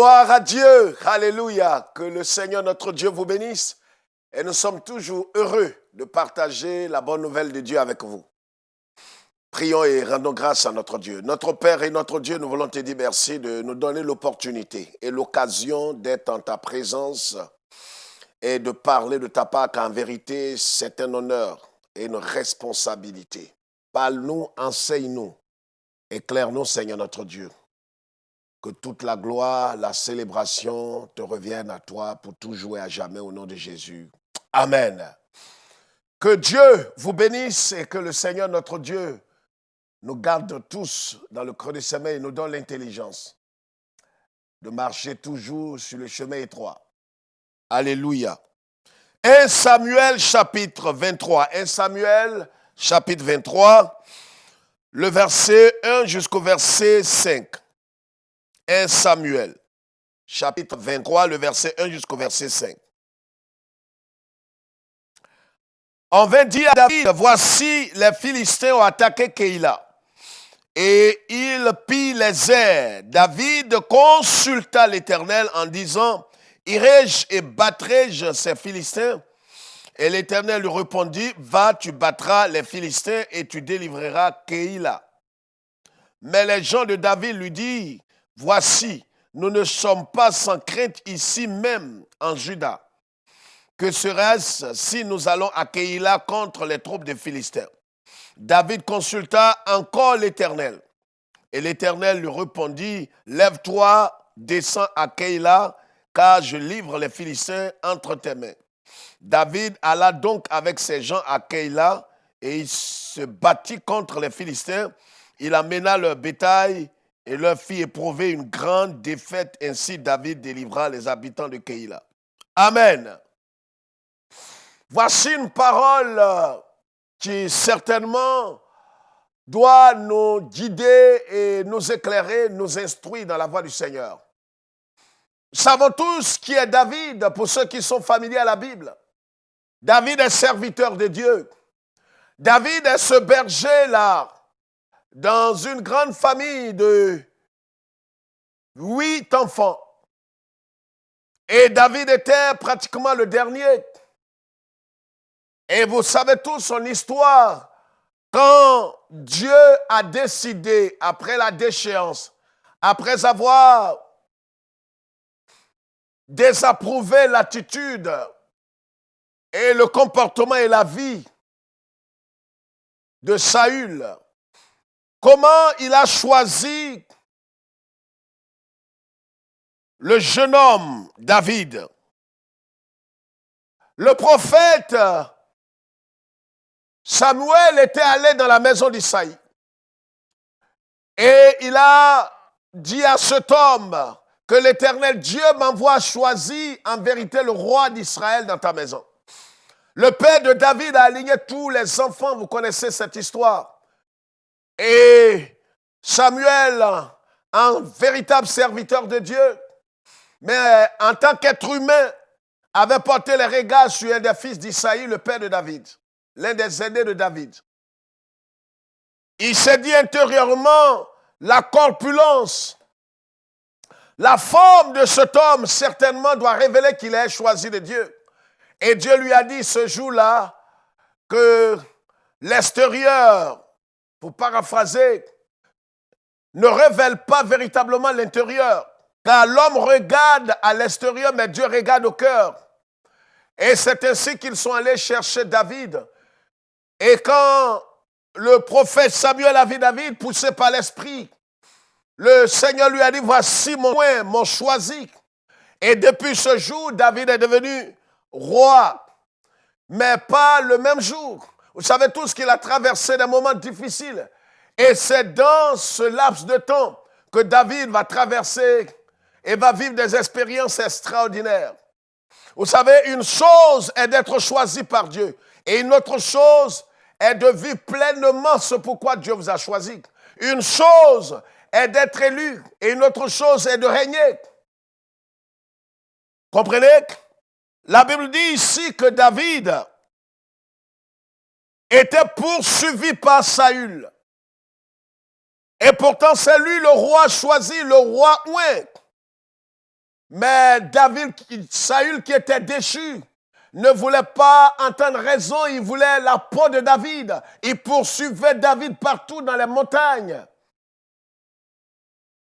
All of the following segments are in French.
Gloire à Dieu. Alléluia. Que le Seigneur notre Dieu vous bénisse. Et nous sommes toujours heureux de partager la bonne nouvelle de Dieu avec vous. Prions et rendons grâce à notre Dieu. Notre Père et notre Dieu, nous voulons te dire merci de nous donner l'opportunité et l'occasion d'être en ta présence et de parler de ta part, car en vérité, c'est un honneur et une responsabilité. Parle-nous, enseigne-nous, éclaire-nous, Seigneur notre Dieu. Que toute la gloire, la célébration te revienne à toi pour toujours et à jamais au nom de Jésus. Amen. Que Dieu vous bénisse et que le Seigneur notre Dieu nous garde tous dans le creux de ses mains et nous donne l'intelligence de marcher toujours sur le chemin étroit. Alléluia. 1 Samuel chapitre 23. 1 Samuel chapitre 23, le verset 1 jusqu'au verset 5. 1 Samuel chapitre 23, le verset 1 jusqu'au verset 5. On vint dire à David, voici les Philistins ont attaqué Keïla. Et il prit les airs. David consulta l'Éternel en disant, irai-je et battrai-je ces Philistins? Et l'Éternel lui répondit, va, tu battras les Philistins et tu délivreras Keïla. Mais les gens de David lui dirent, voici, nous ne sommes pas sans crainte ici même en Juda. Que serait-ce si nous allons à Keïla contre les troupes des Philistins? David consulta encore l'Éternel. Et l'Éternel lui répondit, lève-toi, descends à Keïla, car je livre les Philistins entre tes mains. David alla donc avec ses gens à Keïla et il se battit contre les Philistins. Il amena leur bétail et leur fit éprouver une grande défaite. Ainsi David délivra les habitants de Keïla. Amen. Voici une parole qui certainement doit nous guider et nous éclairer, nous instruire dans la voie du Seigneur. Nous savons tous qui est David, pour ceux qui sont familiers à la Bible. David est serviteur de Dieu. David est ce berger-là, dans une grande famille de 8 enfants. Et David était pratiquement le dernier. Et vous savez tous son histoire. Quand Dieu a décidé, après la déchéance, après avoir désapprouvé l'attitude et le comportement et la vie de Saül, comment il a choisi le jeune homme David. Le prophète Samuel était allé dans la maison d'Isaïe et il a dit à cet homme que l'Éternel Dieu m'envoie choisir en vérité le roi d'Israël dans ta maison. Le père de David a aligné tous les enfants, vous connaissez cette histoire. Et Samuel, un véritable serviteur de Dieu, mais en tant qu'être humain, avait porté les regards sur un des fils d'Isaïe, le père de David, l'un des aînés de David. Il s'est dit intérieurement, la corpulence, la forme de cet homme certainement doit révéler qu'il est choisi de Dieu. Et Dieu lui a dit ce jour-là que l'extérieur, pour paraphraser, ne révèle pas véritablement l'intérieur. Car l'homme regarde à l'extérieur, mais Dieu regarde au cœur. Et c'est ainsi qu'ils sont allés chercher David. Et quand le prophète Samuel a vu David poussé par l'esprit, le Seigneur lui a dit, voici mon choisi. Et depuis ce jour, David est devenu roi, mais pas le même jour. Vous savez tous qu'il a traversé des moments difficiles. Et c'est dans ce laps de temps que David va traverser et va vivre des expériences extraordinaires. Vous savez, une chose est d'être choisi par Dieu. Et une autre chose est de vivre pleinement ce pourquoi Dieu vous a choisi. Une chose est d'être élu et une autre chose est de régner. Comprenez? La Bible dit ici que David était poursuivi par Saül. Et pourtant, c'est lui le roi choisi, le roi oint. Mais Saül qui était déchu, ne voulait pas entendre raison, il voulait la peau de David. Il poursuivait David partout dans les montagnes.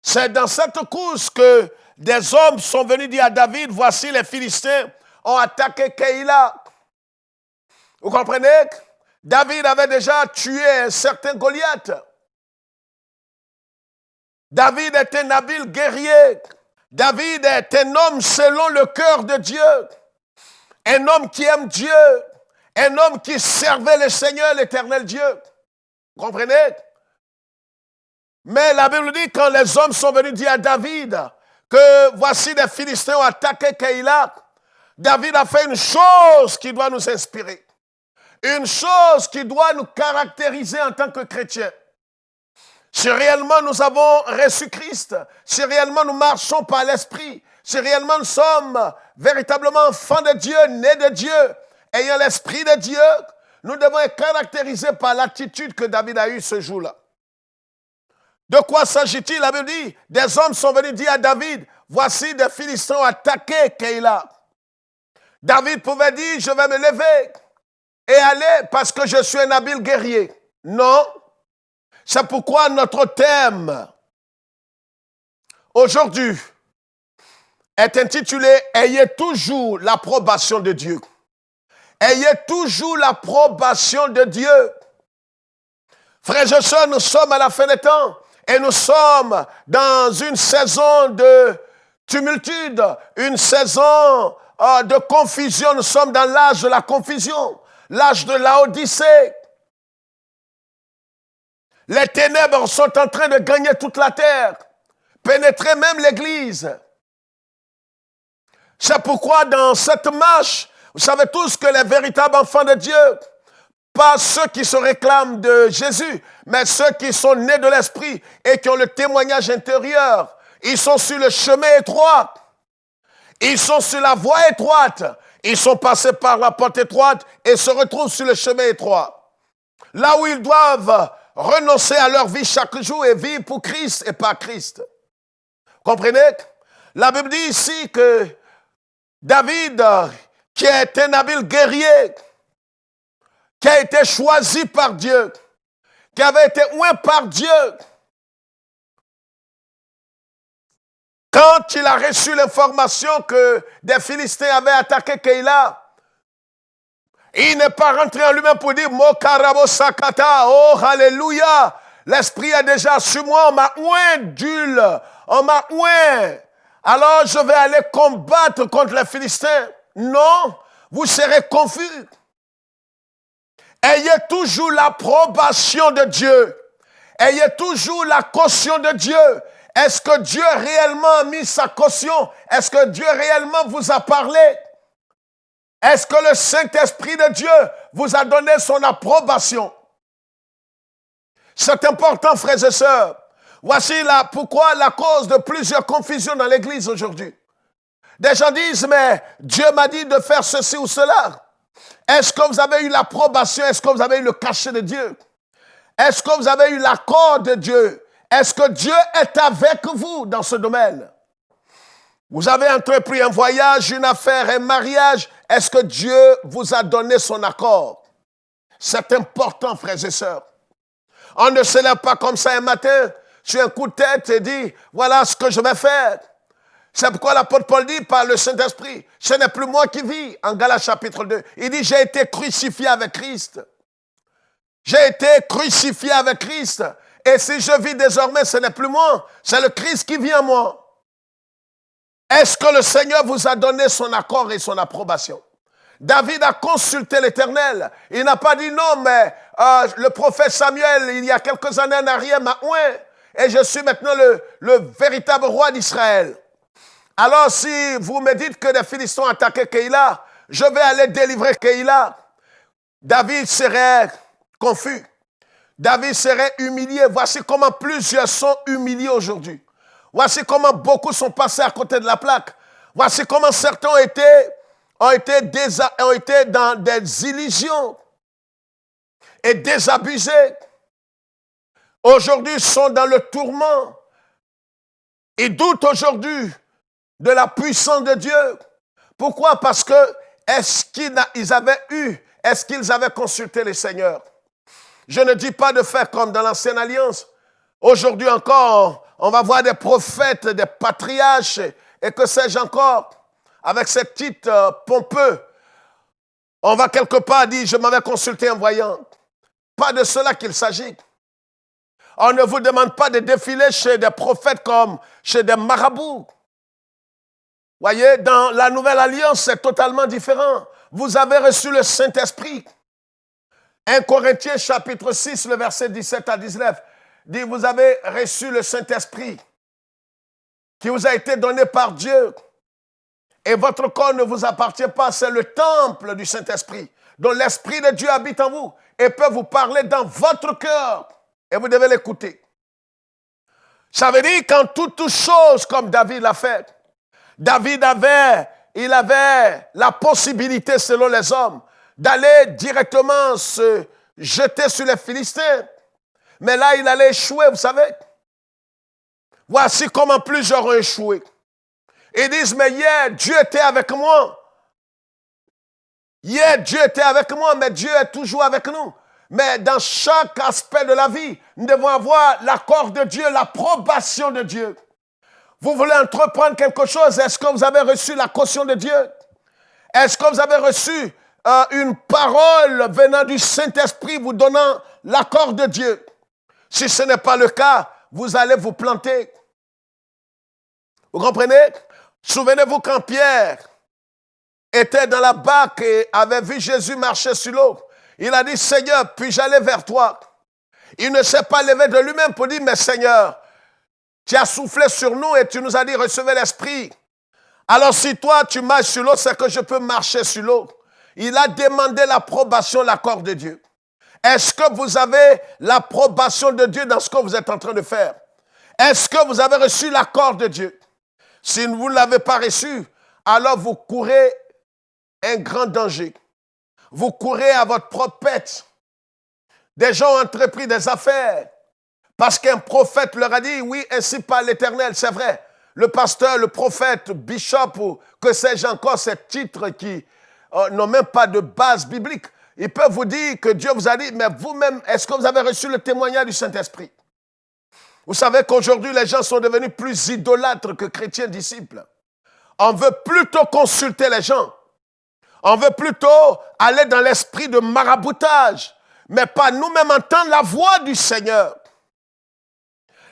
C'est dans cette course que des hommes sont venus dire à David, voici les Philistins ont attaqué Keïla. Vous comprenez? David avait déjà tué un certain Goliath. David est un habile guerrier. David est un homme selon le cœur de Dieu. Un homme qui aime Dieu. Un homme qui servait le Seigneur, l'Éternel Dieu. Vous comprenez? Mais la Bible dit, quand les hommes sont venus dire à David que voici les Philistins ont attaqué Keïla, David a fait une chose qui doit nous inspirer. Une chose qui doit nous caractériser en tant que chrétiens. Si réellement nous avons reçu Christ, si réellement nous marchons par l'Esprit, si réellement nous sommes véritablement enfants de Dieu, nés de Dieu, ayant l'Esprit de Dieu, nous devons être caractérisés par l'attitude que David a eue ce jour-là. De quoi s'agit-il? La Bible dit, des hommes sont venus dire à David, voici des Philistins ont attaqué Keïla. David pouvait dire, je vais me lever et aller parce que je suis un habile guerrier. Non. C'est pourquoi notre thème aujourd'hui est intitulé « Ayez toujours l'approbation de Dieu ». Ayez toujours l'approbation de Dieu. Frères et sœurs, nous sommes à la fin des temps et nous sommes dans une saison de tumultude, une saison de confusion. Nous sommes dans l'âge de la confusion, l'âge de Laodicée. Les ténèbres sont en train de gagner toute la terre, pénétrer même l'Église. C'est pourquoi dans cette marche, vous savez tous que les véritables enfants de Dieu, pas ceux qui se réclament de Jésus, mais ceux qui sont nés de l'Esprit et qui ont le témoignage intérieur, ils sont sur le chemin étroit. Ils sont sur la voie étroite. Ils sont passés par la porte étroite et se retrouvent sur le chemin étroit. Là où ils doivent renoncer à leur vie chaque jour et vivre pour Christ et pas Christ. Comprenez? La Bible dit ici que David, qui est un habile guerrier, qui a été choisi par Dieu, qui avait été oint par Dieu, quand il a reçu l'information que des Philistins avaient attaqué Keïla, il n'est pas rentré en lui-même pour dire « Mo karabo sakata, oh alléluia, l'Esprit est déjà sur moi, on m'a oint d'huile, on m'a oint, alors je vais aller combattre contre les Philistins. » Non, vous serez confus. Ayez toujours l'approbation de Dieu. Ayez toujours la caution de Dieu. Est-ce que Dieu réellement a mis sa caution? Est-ce que Dieu réellement vous a parlé? Est-ce que le Saint-Esprit de Dieu vous a donné son approbation? C'est important, frères et sœurs. Voici pourquoi la cause de plusieurs confusions dans l'Église aujourd'hui. Des gens disent, mais Dieu m'a dit de faire ceci ou cela. Est-ce que vous avez eu l'approbation? Est-ce que vous avez eu le cachet de Dieu? Est-ce que vous avez eu l'accord de Dieu? Est-ce que Dieu est avec vous dans ce domaine? Vous avez entrepris un voyage, une affaire, un mariage. Est-ce que Dieu vous a donné son accord? C'est important, frères et sœurs. On ne se lève pas comme ça un matin, sur un coup de tête et dit, voilà ce que je vais faire. C'est pourquoi l'apôtre Paul dit par le Saint-Esprit, ce n'est plus moi qui vis, en Galates chapitre 2. Il dit, j'ai été crucifié avec Christ. J'ai été crucifié avec Christ. Et si je vis désormais, ce n'est plus moi, c'est le Christ qui vit en moi. Est-ce que le Seigneur vous a donné son accord et son approbation? David a consulté l'Éternel. Il n'a pas dit non, mais le prophète Samuel, il y a quelques années en arrière, m'a oint. Et je suis maintenant le véritable roi d'Israël. Alors si vous me dites que les Philistins ont attaqué Keïla, je vais aller délivrer Keïla. David serait confus. David serait humilié. Voici comment plusieurs sont humiliés aujourd'hui. Voici comment beaucoup sont passés à côté de la plaque. Voici comment certains ont été dans des illusions et désabusés. Aujourd'hui, ils sont dans le tourment. Ils doutent aujourd'hui de la puissance de Dieu. Pourquoi? Parce que est-ce qu'ils avaient consulté les seigneurs? Je ne dis pas de faire comme dans l'ancienne alliance. Aujourd'hui encore, on va voir des prophètes, des patriarches et que sais-je encore, avec ces titres pompeux. On va quelque part dire, je m'avais consulté un voyant. Pas de cela qu'il s'agit. On ne vous demande pas de défiler chez des prophètes comme chez des marabouts. Voyez, dans la nouvelle alliance, c'est totalement différent. Vous avez reçu le Saint-Esprit. 1 Corinthiens chapitre 6, le verset 17 à 19, dit, vous avez reçu le Saint-Esprit qui vous a été donné par Dieu. Et votre corps ne vous appartient pas, c'est le temple du Saint-Esprit, dont l'Esprit de Dieu habite en vous et peut vous parler dans votre cœur. Et vous devez l'écouter. Ça veut dire qu'en toute chose, comme David l'a fait, David avait la possibilité, selon les hommes, d'aller directement se jeter sur les Philistins. Mais là, il allait échouer, vous savez. Voici comment plusieurs ont échoué. Ils disent, mais hier, Dieu était avec moi. Hier, Dieu était avec moi, mais Dieu est toujours avec nous. Mais dans chaque aspect de la vie, nous devons avoir l'accord de Dieu, l'approbation de Dieu. Vous voulez entreprendre quelque chose, est-ce que vous avez reçu la caution de Dieu? Est-ce que vous avez reçu une parole venant du Saint-Esprit vous donnant l'accord de Dieu? Si ce n'est pas le cas, vous allez vous planter. Vous comprenez? Souvenez-vous quand Pierre était dans la barque et avait vu Jésus marcher sur l'eau. Il a dit, Seigneur, puis-je aller vers toi? Il ne s'est pas levé de lui-même pour dire, mais Seigneur, tu as soufflé sur nous et tu nous as dit, recevez l'Esprit. Alors si toi, tu marches sur l'eau, c'est que je peux marcher sur l'eau. Il a demandé l'approbation, l'accord de Dieu. Est-ce que vous avez l'approbation de Dieu dans ce que vous êtes en train de faire? Est-ce que vous avez reçu l'accord de Dieu? Si vous ne l'avez pas reçu, alors vous courez un grand danger. Vous courez à votre propre pète. Des gens ont entrepris des affaires parce qu'un prophète leur a dit, oui, ainsi parle l'Éternel, c'est vrai. Le pasteur, le prophète, bishop ou que sais-je encore, ces titres qui n'ont même pas de base biblique. Ils peuvent vous dire que Dieu vous a dit, mais vous-même, est-ce que vous avez reçu le témoignage du Saint-Esprit? Vous savez qu'aujourd'hui, les gens sont devenus plus idolâtres que chrétiens disciples. On veut plutôt consulter les gens. On veut plutôt aller dans l'esprit de maraboutage, mais pas nous-mêmes entendre la voix du Seigneur.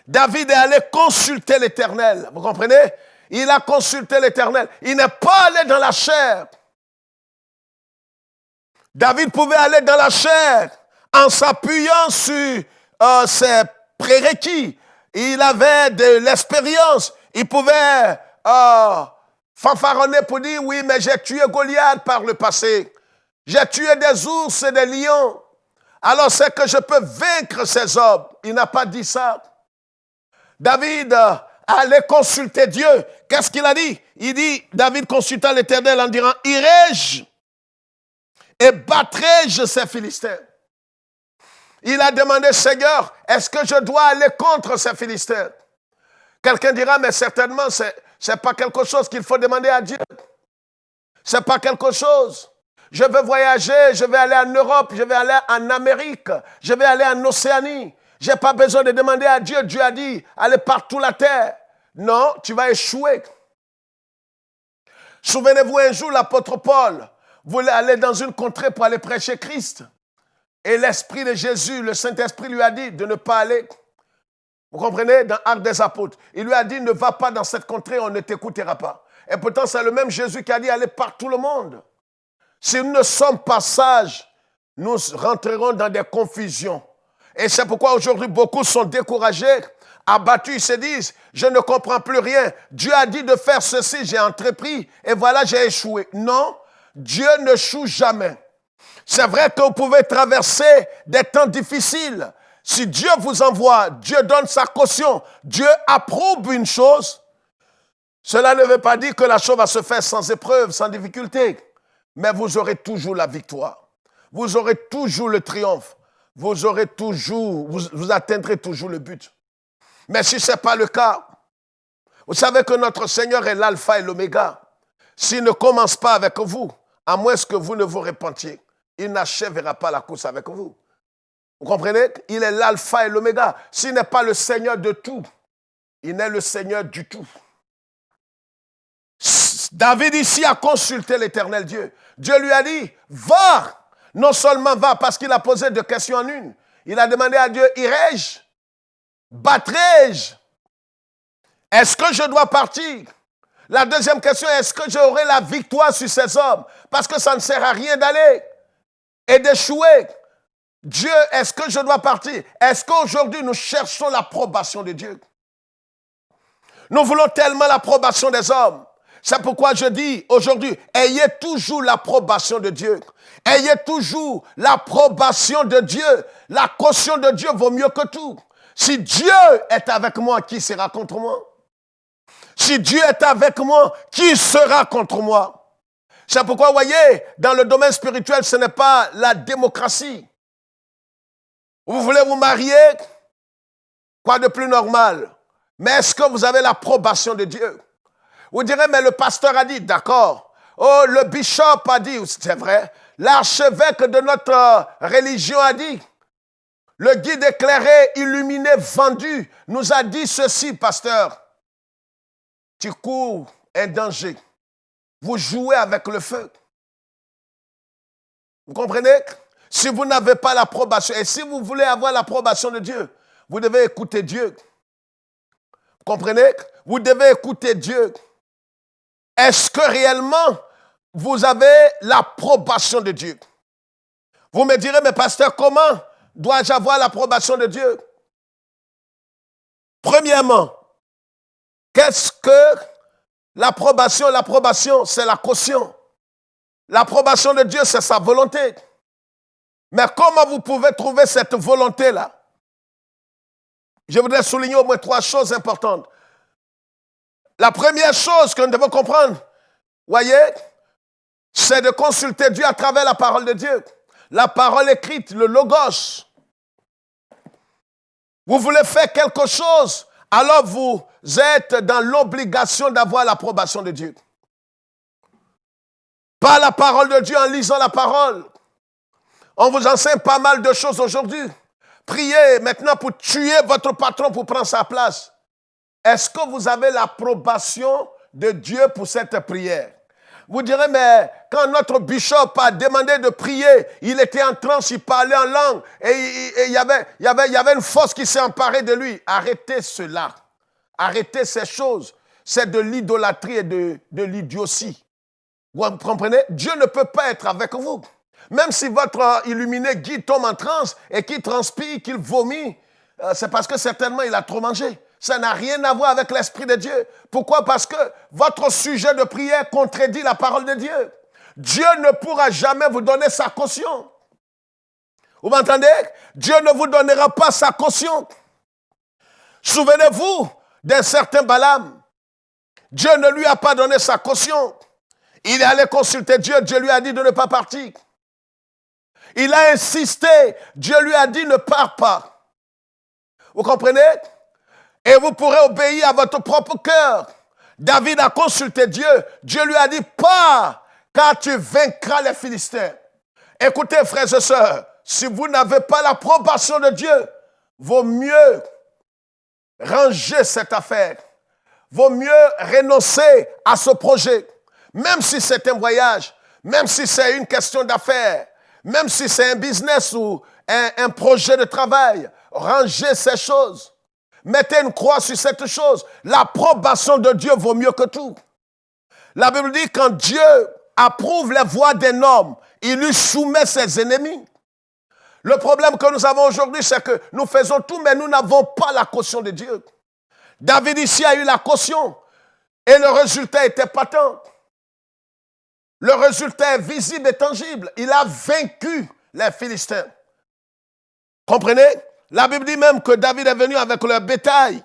David est allé consulter l'Éternel, vous comprenez? Il a consulté l'Éternel. Il n'est pas allé dans la chair. David pouvait aller dans la chair en s'appuyant sur ses prérequis. Il avait de l'expérience. Il pouvait fanfaronner pour dire, oui, mais j'ai tué Goliath par le passé. J'ai tué des ours et des lions. Alors c'est que je peux vaincre ces hommes. Il n'a pas dit ça. David allait consulter Dieu. Qu'est-ce qu'il a dit? Il dit, David consulta l'Éternel en disant, irai-je et battrai-je ces Philistins? Il a demandé, Seigneur, est-ce que je dois aller contre ces Philistins? Quelqu'un dira, mais certainement, ce n'est pas quelque chose qu'il faut demander à Dieu. Ce n'est pas quelque chose. Je veux voyager, je vais aller en Europe, je vais aller en Amérique, je vais aller en Océanie. Je n'ai pas besoin de demander à Dieu. Dieu a dit, allez partout la terre. Non, tu vas échouer. Souvenez-vous un jour, l'apôtre Paul voulait aller dans une contrée pour aller prêcher Christ. Et l'Esprit de Jésus, le Saint-Esprit lui a dit de ne pas aller. Vous comprenez? Dans Actes des Apôtres. Il lui a dit, ne va pas dans cette contrée, on ne t'écoutera pas. Et pourtant, c'est le même Jésus qui a dit, allez par tout le monde. Si nous ne sommes pas sages, nous rentrerons dans des confusions. Et c'est pourquoi aujourd'hui, beaucoup sont découragés, abattus, ils se disent, je ne comprends plus rien. Dieu a dit de faire ceci, j'ai entrepris, et voilà, j'ai échoué. Non, Dieu ne échoue jamais. C'est vrai que vous pouvez traverser des temps difficiles. Si Dieu vous envoie, Dieu donne sa caution, Dieu approuve une chose, cela ne veut pas dire que la chose va se faire sans épreuve, sans difficulté. Mais vous aurez toujours la victoire. Vous aurez toujours le triomphe. Vous aurez toujours, vous atteindrez toujours le but. Mais si ce n'est pas le cas, Vous savez que notre Seigneur est l'alpha et l'oméga. S'il ne commence pas avec vous, à moins que vous ne vous repentiez, il n'achèvera pas la course avec vous. Vous comprenez? Il est l'alpha et l'oméga. S'il n'est pas le Seigneur de tout, il n'est le Seigneur du tout. David ici a consulté l'Éternel Dieu. Dieu lui a dit, va. Non seulement va, parce qu'il a posé deux questions en une. Il a demandé à Dieu, irai-je? Battrai-je? Est-ce que je dois partir? La deuxième question, est-ce que j'aurai la victoire sur ces hommes? Parce que ça ne sert à rien d'aller et d'échouer. Dieu, est-ce que je dois partir? Est-ce qu'aujourd'hui nous cherchons l'approbation de Dieu? Nous voulons tellement l'approbation des hommes. C'est pourquoi je dis aujourd'hui, ayez toujours l'approbation de Dieu. Ayez toujours l'approbation de Dieu. La caution de Dieu vaut mieux que tout. Si Dieu est avec moi, qui sera contre moi? Si Dieu est avec moi, qui sera contre moi? C'est pourquoi, vous voyez, dans le domaine spirituel, ce n'est pas la démocratie. Vous voulez vous marier? Quoi de plus normal? Mais est-ce que vous avez l'approbation de Dieu? Vous direz, mais le pasteur a dit, d'accord. Oh, le bishop a dit, c'est vrai. L'archevêque de notre religion a dit. Le guide éclairé, illuminé, vendu, nous a dit ceci, pasteur. Tu cours un danger. Vous jouez avec le feu. Vous comprenez? Si vous n'avez pas l'approbation, et si vous voulez avoir l'approbation de Dieu, vous devez écouter Dieu. Vous comprenez? Vous devez écouter Dieu. Est-ce que réellement vous avez l'approbation de Dieu? Vous me direz, mais pasteur, comment dois-je avoir l'approbation de Dieu? Premièrement, qu'est-ce que l'approbation? L'approbation, c'est la caution. L'approbation de Dieu, c'est sa volonté. Mais comment vous pouvez trouver cette volonté-là? Je voudrais souligner au moins trois choses importantes. La première chose que nous devons comprendre, voyez, c'est de consulter Dieu à travers la parole de Dieu. La parole écrite, le logos. Vous voulez faire quelque chose, alors vous êtes dans l'obligation d'avoir l'approbation de Dieu. Par la parole de Dieu, en lisant la parole. On vous enseigne pas mal de choses aujourd'hui. Priez maintenant pour tuer votre patron pour prendre sa place. Est-ce que vous avez l'approbation de Dieu pour cette prière? Vous direz, mais quand notre bishop a demandé de prier, il était en transe, il parlait en langue et il y avait une force qui s'est emparée de lui. Arrêtez cela. Arrêtez ces choses. C'est de l'idolâtrie et de l'idiotie. Vous comprenez? Dieu ne peut pas être avec vous. Même si votre illuminé guide tombe en transe et qu'il transpire, qu'il vomit, c'est parce que certainement il a trop mangé. Ça n'a rien à voir avec l'Esprit de Dieu. Pourquoi? Parce que votre sujet de prière contredit la parole de Dieu. Dieu ne pourra jamais vous donner sa caution. Vous m'entendez? Dieu ne vous donnera pas sa caution. Souvenez-vous d'un certain Balaam. Dieu ne lui a pas donné sa caution. Il est allé consulter Dieu. Dieu lui a dit de ne pas partir. Il a insisté. Dieu lui a dit ne pars pas. Vous comprenez? Et vous pourrez obéir à votre propre cœur. David a consulté Dieu. Dieu lui a dit, pars, car tu vaincras les Philistins. Écoutez, frères et sœurs, si vous n'avez pas l'approbation de Dieu, vaut mieux ranger cette affaire. Vaut mieux renoncer à ce projet. Même si c'est un voyage, même si c'est une question d'affaires, même si c'est un business ou un projet de travail, rangez ces choses. Mettez une croix sur cette chose. L'approbation de Dieu vaut mieux que tout. La Bible dit quand Dieu approuve les voies d'un homme, il lui soumet ses ennemis. Le problème que nous avons aujourd'hui, c'est que nous faisons tout, mais nous n'avons pas la caution de Dieu. David ici a eu la caution et le résultat était patent. Le résultat est visible et tangible. Il a vaincu les Philistins. Comprenez? La Bible dit même que David est venu avec le bétail.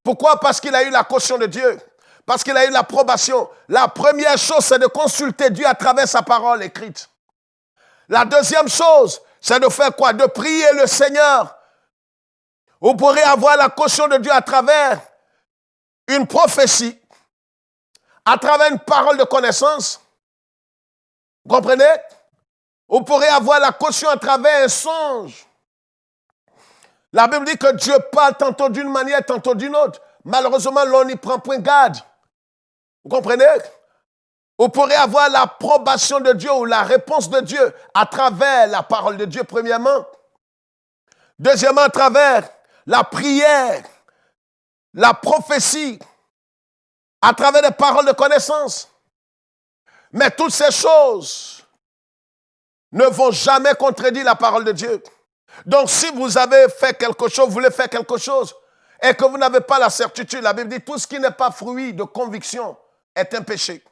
Pourquoi? Parce qu'il a eu la caution de Dieu. Parce qu'il a eu l'approbation. La première chose, c'est de consulter Dieu à travers sa parole écrite. La deuxième chose, c'est de faire quoi? De prier le Seigneur. Vous pourrez avoir la caution de Dieu à travers une prophétie, à travers une parole de connaissance. Vous comprenez? Vous pourrez avoir la caution à travers un songe. La Bible dit que Dieu parle tantôt d'une manière, tantôt d'une autre. Malheureusement, l'on n'y prend point garde. Vous comprenez? Vous pourrez avoir l'approbation de Dieu ou la réponse de Dieu à travers la parole de Dieu, premièrement. Deuxièmement, à travers la prière, la prophétie, à travers des paroles de connaissance. Mais toutes ces choses ne vont jamais contredire la parole de Dieu. Donc, si vous avez fait quelque chose, vous voulez faire quelque chose, et que vous n'avez pas la certitude, la Bible dit, tout ce qui n'est pas fruit de conviction est un péché.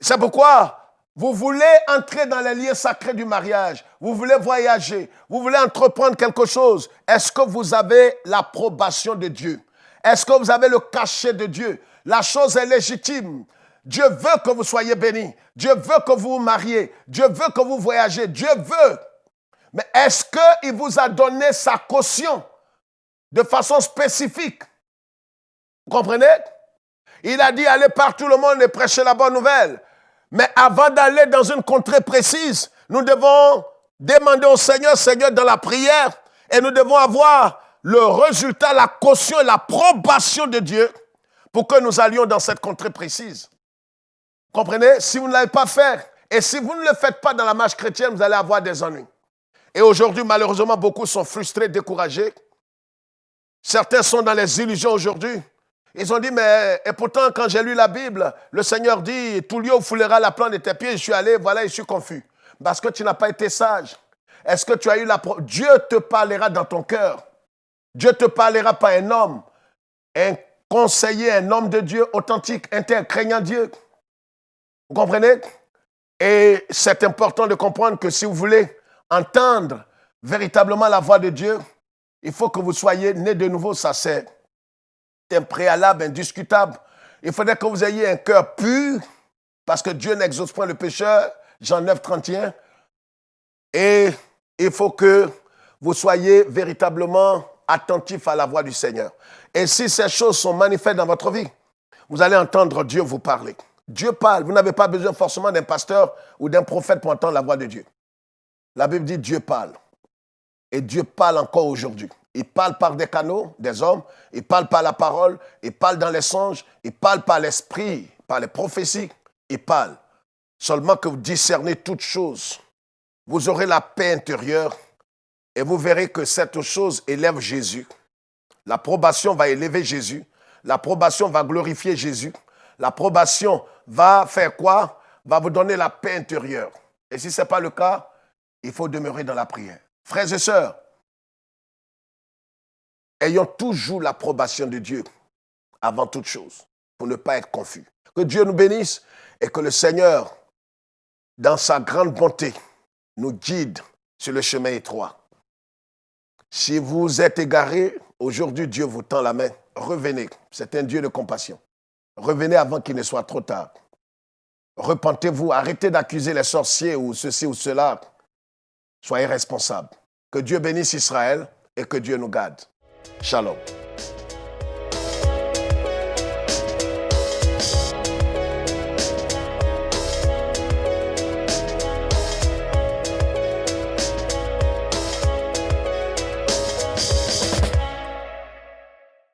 C'est pourquoi vous voulez entrer dans les liens sacrés du mariage, vous voulez voyager, vous voulez entreprendre quelque chose. Est-ce que vous avez l'approbation de Dieu? Est-ce que vous avez le cachet de Dieu? La chose est légitime. Dieu veut que vous soyez bénis. Dieu veut que vous vous mariez. Dieu veut que vous voyagez. Dieu veut. Mais est-ce qu'il vous a donné sa caution de façon spécifique? Vous comprenez? Il a dit, allez par tout le monde et prêchez la bonne nouvelle. Mais avant d'aller dans une contrée précise, nous devons demander au Seigneur, Seigneur, dans la prière, et nous devons avoir le résultat, la caution et l'approbation de Dieu pour que nous allions dans cette contrée précise. Vous comprenez? Si vous ne l'avez pas fait, et si vous ne le faites pas dans la marche chrétienne, vous allez avoir des ennuis. Et aujourd'hui, malheureusement, beaucoup sont frustrés, découragés. Certains sont dans les illusions aujourd'hui. Ils ont dit, mais et pourtant, quand j'ai lu la Bible, le Seigneur dit, tout lieu où foulera la plante de tes pieds, je suis allé, voilà, je suis confus. Parce que tu n'as pas été sage. Est-ce que tu as eu Dieu te parlera dans ton cœur. Dieu te parlera par un homme, un conseiller, un homme de Dieu authentique, intègre, craignant Dieu. Vous comprenez? Et c'est important de comprendre que si vous voulez entendre véritablement la voix de Dieu, il faut que vous soyez nés de nouveau, ça c'est un préalable indiscutable. Il faudrait que vous ayez un cœur pur, parce que Dieu n'exauce point le pécheur, Jean 9, 31. Et il faut que vous soyez véritablement attentifs à la voix du Seigneur. Et si ces choses sont manifestes dans votre vie, vous allez entendre Dieu vous parler. Dieu parle. Vous n'avez pas besoin forcément d'un pasteur ou d'un prophète pour entendre la voix de Dieu. La Bible dit Dieu parle. Et Dieu parle encore aujourd'hui. Il parle par des canaux, des hommes. Il parle par la parole. Il parle dans les songes. Il parle par l'esprit, par les prophéties. Il parle. Seulement que vous discernez toutes choses. Vous aurez la paix intérieure et vous verrez que cette chose élève Jésus. L'approbation va élever Jésus. L'approbation va glorifier Jésus. L'approbation va faire quoi? Va vous donner la paix intérieure. Et si ce n'est pas le cas, il faut demeurer dans la prière. Frères et sœurs, ayons toujours l'approbation de Dieu avant toute chose, pour ne pas être confus. Que Dieu nous bénisse et que le Seigneur, dans sa grande bonté, nous guide sur le chemin étroit. Si vous êtes égarés, aujourd'hui Dieu vous tend la main. Revenez, c'est un Dieu de compassion. Revenez avant qu'il ne soit trop tard. Repentez-vous, arrêtez d'accuser les sorciers ou ceci ou cela. Soyez responsables. Que Dieu bénisse Israël et que Dieu nous garde. Shalom.